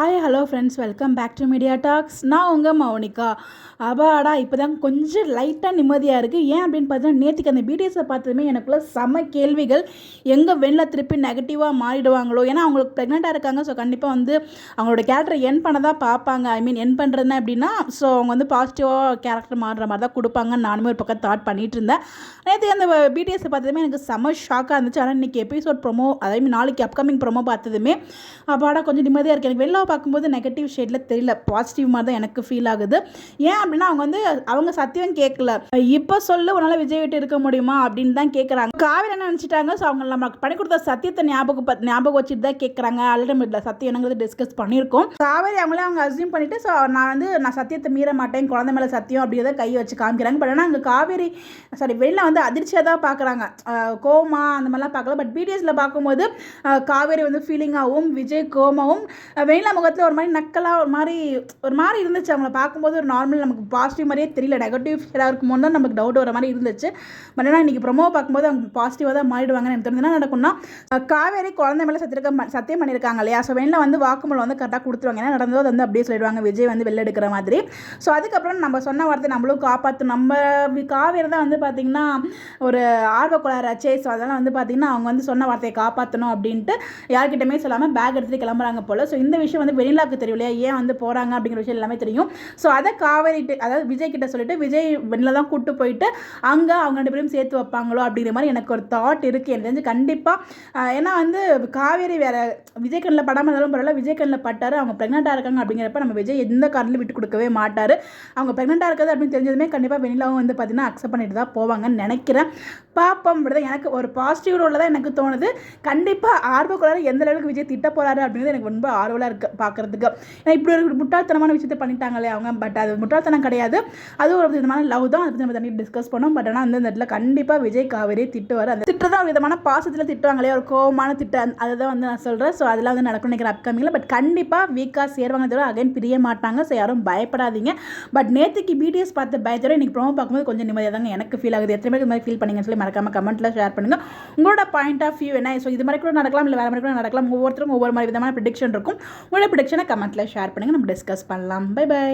Hi hello friends, welcome back to Media Talks. நான் உங்கள் மௌனிகா. அபாடா இப்போ தான் கொஞ்சம் லைட்டாக நிம்மதியாக இருக்குது. ஏன் அப்படின்னு பார்த்தீங்கன்னா, நேற்றுக்கு அந்த பிடிஎஸை பார்த்ததுமே எனக்குள்ள செம கேள்விகள். எங்கே வெளில திருப்பி நெகட்டிவாக மாறிடுவாங்களோ, ஏன்னா அவங்களுக்கு ப்ரெக்னெண்ட்டாக இருக்காங்க. ஸோ கண்டிப்பாக வந்து அவங்களோட கேரக்டரை என் பண்ண தான் பார்ப்பாங்க. என் பண்ணுறதுனா எப்படின்னா, ஸோ அவங்க வந்து பாசிட்டிவாக கேரக்டர் மாறுற மாதிரி தான் கொடுப்பாங்கன்னு நானுமே ஒரு பக்கம் தாட் பண்ணிகிட்டு இருந்தேன். நேற்று அந்த பிடிஎஸை பார்த்ததுமே எனக்கு செம ஷாக்காக இருந்துச்சு. ஆனால் இன்றைக்கி எபிசோட் ப்ரொமோ, நாளைக்கு அப்கமிங் ப்ரொமோ பார்த்ததுமே அப்பாடா கொஞ்சம் நிம்மதியாக இருக்குது. எனக்கு வெளில பார்க்கும்போது நெகட்டிவ் ஷேடில் தெரியல, பாசிட்டிவ் மாதிரி தான் எனக்கு ஃபீல் ஆகுது. ஏன் அப்படின்னா அவங்க சத்தியம் கேட்கல. இப்போ சொல்லு, உன்னால் விஜய் விட்டு இருக்க முடியுமா அப்படின்னு தான் கேட்குறாங்க. காவிரி என்ன நினச்சிட்டாங்க, ஸோ அவங்க நமக்கு பண்ணி கொடுத்த சத்தியத்தை ஞாபகம் வச்சுட்டு தான் கேட்குறாங்க. ஆல்ரெடி சத்தியம் என்னங்கிறது டிஸ்கஸ் பண்ணியிருக்கோம். காவிரி அவங்க அசியூம் பண்ணிவிட்டு, ஸோ நான் சத்தியத்தை மீற மாட்டேன், குழந்தை மேலே சத்தியம் அப்படிங்கிறத கையை வச்சு காமிக்கிறாங்க. பட் ஆனால் அங்கே காவேரி வெளில வந்து அதிர்ச்சியாக தான் பார்க்குறாங்க, கோமா அந்த மாதிரிலாம் பார்க்கல. பட் பிடிஎஸில் பார்க்கும்போது காவேரி வந்து ஃபீலிங்காகவும் விஜய் கோமாவும் வெளில முகத்தில் ஒரு மாதிரி நக்கலாக ஒரு மாதிரி இருந்துச்சு. அவங்கள பார்க்கும்போது ஒரு நார்மல் நமக்கு பாசிட்டிவ் மாதிரியே தெரியல, நெகட்டிவ் ஃபீலாக இருக்கும்போது தான் நமக்கு டவுட் வர மாதிரி இருந்துச்சு. பட் ஆனால் இன்றைக்கி ப்ரொமோ பார்க்கும்போது அவங்க பாசிட்டிவாக தான் மாறிடுவாங்கன்னு எனக்கு தெரிஞ்சு. என்ன நடக்கும்னா, காவேரி குழந்தை மேலே சத்தியம் பண்ணியிருக்காங்க இல்லையா, ஸோ வெளில வந்து வாக்குமூலம் வந்து கரெக்டாக கொடுத்துருவாங்க. ஏன்னா நடந்ததோ அது வந்து அப்படியே சொல்லிடுவாங்க, விஜய் வந்து வெளில எடுக்கிற மாதிரி. ஸோ அதுக்கப்புறம் நம்ம சொன்ன வார்த்தை நம்மளும் காப்பாற்றணும். நம்ம காவேரி தான் வந்து பார்த்திங்கன்னா ஒரு ஆர்வக்குள்ளாராச்சே. ஸோ அதெல்லாம் வந்து பார்த்திங்கன்னா அவங்க வந்து சொன்ன வார்த்தையை காப்பாற்றணும் அப்படின்ட்டு யார்கிட்டமே சொல்லாமல் பேக் எடுத்துகிட்டு கிளம்புறாங்க போல். ஸோ இந்த விஷயம் வந்து வெண்ணிலாவுக்கு தெரியும் இல்லையா, ஏன் வந்து போகிறாங்க அப்படிங்கிற விஷயம் எல்லாமே தெரியும். ஸோ அதை காவேரி அதாவது விஜய் கிட்ட சொல்லிட்டு விஜய் வெண்ணிலா தான் கூப்பிட்டு போயிட்டு அங்கே அவங்க 2 பேரும் சேர்த்து வைப்பாங்களோ அப்படிங்கிற மாதிரி எனக்கு ஒரு தாட் இருக்குது. எனக்கு தெரிஞ்சு கண்டிப்பாக, ஏன்னா வந்து காவேரி வேறு விஜய் கண்ணில் படாமல் இருந்தாலும் பரவாயில்ல, விஜய் கண்ணில் பட்டார், அவங்க ப்ரெக்னெண்ட்டாக இருக்காங்க அப்படிங்கிறப்ப நம்ம விஜய் எந்த காரணத்திலும் விட்டு கொடுக்கவே மாட்டார். அவங்க ப்ரெக்னெண்ட்டாக இருக்காது அப்படின்னு தெரிஞ்சதுமே கண்டிப்பாக வெண்ணிலாவும் வந்து பார்த்திங்கன்னா அக்செப்ட் பண்ணிட்டு தான் போவாங்கன்னு நினைக்கிறேன். பார்ப்போம். இப்படி எனக்கு ஒரு பாசிட்டிவ் ரோலில் தான் எனக்கு தோணுது. கண்டிப்பாக ஆர்வக்குள்ளார எந்த அளவுக்கு விஜய் திட்ட போகிறாரு அப்படிங்கிறது எனக்கு ரொம்ப ஆர்வலாக இருக்குது பார்க்குறதுக்கு. ஏன்னா இப்படி ஒரு முட்டாள்தனமான விஷயத்தை பண்ணிட்டாங்களே அவங்க. பட் அது முட்டாள்தனம் கிடையாது, அது ஒரு விதமான லவ் தான். அதை பற்றி நம்ம தண்ணி டிஸ்கஸ் பண்ணோம். பட் ஆனால் அந்த இடத்துல கண்டிப்பாக விஜய் காவேரி திட்டுவார். அந்த திட்டு தான் விதமான பாசத்தில் திட்டுவாங்களே, ஒரு கோபமான திட்டு, அதை தான் வந்து நான் சொல்கிறேன். ஸோ அதெல்லாம் வந்து நடக்கும் நினைக்கிற அப்கமிங்கில். பட் கண்டிப்பாக வீக்காக சேருவாங்க தவிர அகைன் பிரிய மாட்டாங்க. ஸோ யாரும் பயப்படாதீங்க. பட் நேற்றுக்கு பிடிஎஸ் பார்த்து பயத்தோட இன்றைக்கி ப்ரோமோ பார்க்கும்போது கொஞ்சம் நிம்மதியாக தாங்க எனக்கு ஃபீல் ஆகுது. எத்தனை பேருக்கு இது மாதிரி ஃபீல் பண்ணிங்கன்னு சொல்லி மறக்காமல் கமெண்ட்டில் ஷேர் பண்ணுங்கள். உங்களோட பாயிண்ட் ஆஃப் வியூ என்ன. ஸோ இது மாதிரி கூட நடக்கலாம், இல்லை வேறு மாதிரி கூட நடக்கலாம். ஒவ்வொருத்தரும் ஒவ்வொரு மாதிரி விதமான ப்ரெடிக்ஷன் இருக்கும். உங்களோட ப்ரெடிக்ஷனை கமெண்ட்டில் ஷேர் பண்ணுங்கள், நம்ம டிஸ்கஸ் பண்ணலாம். Bye by.